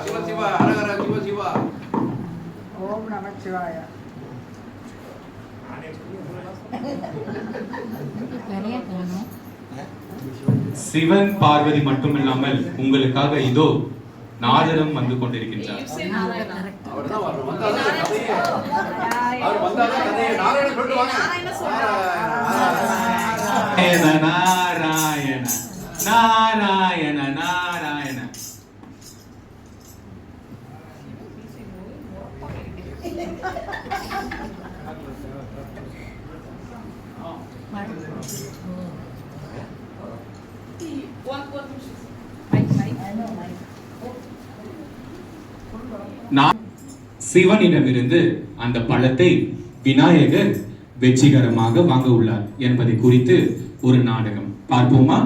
சிவ சிவ ஹரஹர சிவ சிவ. ஓம் நமச்சிவாய. சிவன் பார்வதி மட்டுமில்லாமல் உங்களுக்காக இதோ நாரதம் வந்து கொண்டிருக்கின்றார். நாராயண நாராயண நாராயண. சிவனிடமிருந்து அந்த பழத்தை விநாயகர் வெற்றிகரமாக வாங்க உள்ளார் என்பதை குறித்து ஒரு நாடகம் பார்ப்போமா?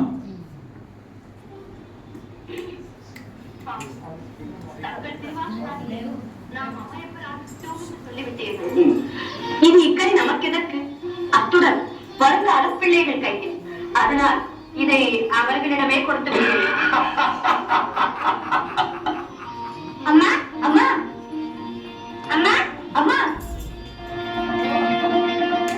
இது இக்கரை நமக்கு எதற்கு? அத்துடன் வருங்கால பிள்ளைகள் கையில். அதனால் இதை அவர்களிடமே கொடுத்து விடுகிறேன். அம்மா அம்மா அம்மா அம்மா,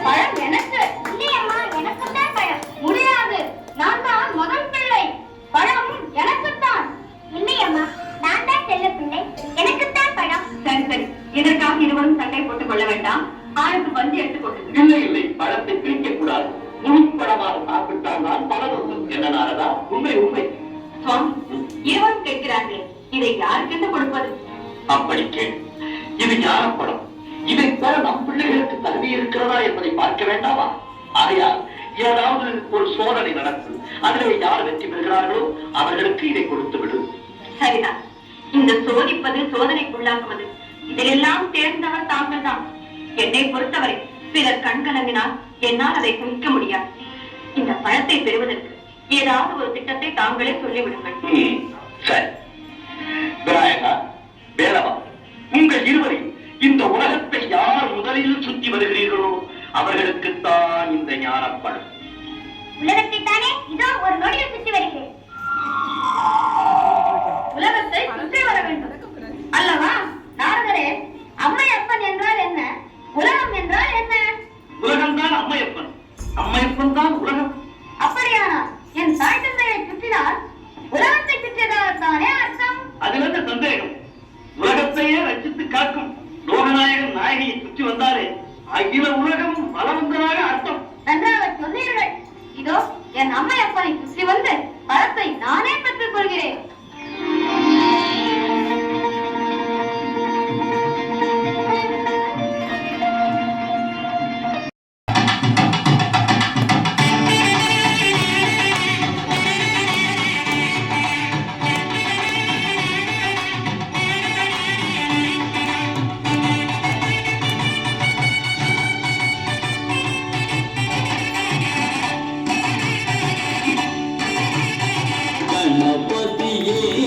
பழம் எனக்கு இல்லையம்மா, எனக்குத்தான் பழம். முடியாது, நான் தான் முதல் பிள்ளை. பழம் எனக்குத்தான். இல்லையம்மா, நான் தான் செல்ல பிள்ளை, எனக்குத்தான் பழம். சரி சரி, இதற்காக இருவரும் சண்டை போட்டுக் கொள்ள வேண்டாம். ஆளுக்கு பந்து எடுத்துக் கொள்ளுங்கள். இல்லை இல்லை, பழத்தை பிரிக்க கூடாது. முழுப்படமாக சாப்பிட்டால் தான் பலன். என்ன நாரதா? உண்மை உண்மை. சுவாமி, இருவரும் கேட்கிறார்கள், இதை யாருக்கு கொடுப்பது? அப்படி கேள். இது ஞானப்படம். இதை பெற நம் பிள்ளைகளுக்கு தகுதி இருக்கிறதா என்பதை பார்க்க வேண்டாமா? ஆகையால் ஏதாவது ஒரு சோதனை நடக்கும். அதிலே யார் வெற்றி பெறுகிறார்களோ அவர்களுக்கு இதை கொடுத்து விடு. சரிதான். இந்த சோதிப்பது, சோதனைக்குள்ளாக்குவது, இதையெல்லாம் தேர்ந்தவர் தாங்கள் தான். என்னை பொறுத்தவரை பிறர் கண்கலங்கினால் என்னால் அதை சகிக்க முடியாது. இந்த பழத்தை பெறுவதற்கு ஏதாவது ஒரு திட்டத்தை தாங்களே சொல்லிவிடுங்கள். சரி விநாயகா, வேலவா, உங்கள் இருவரையும் இந்த உலகத்தை யார் முதலில் சுற்றி வருகிறீர்களோ அவர்களுக்குத்தான் இந்த ஞானப்பழம். உலகத்தை தானே இதோ ஒரு நொடியில் சுற்றி வருகிறேன். உலகத்தை சுற்றி வர வேண்டும் அல்லவா? நாரதரே, அம்மையப்பன் என்றால் என்ன? உலகம் என்றால் என்ன? உலகம் தான் அம்மையப்பன், அம்மையப்பன் தான் உலகம். அப்படியானால் என் தாய் தந்தையை சுற்றினால் உலகத்தை சுற்றியதாகத்தானே அர்த்தம்? அதில் என்ன சந்தேகம்? உலகத்தையே ரச்சித்து காக்கும் லோகநாயகன் நாயகியை சுற்றி வந்தாலே அகில உலகம் பலவந்தனாக அர்த்தம். நன்றாக சொன்னீர்கள். இதோ என் அம்மையப்பனை சுற்றி வந்து பழத்தை நானே பெற்றுக் கொள்கிறேன். கணபதியே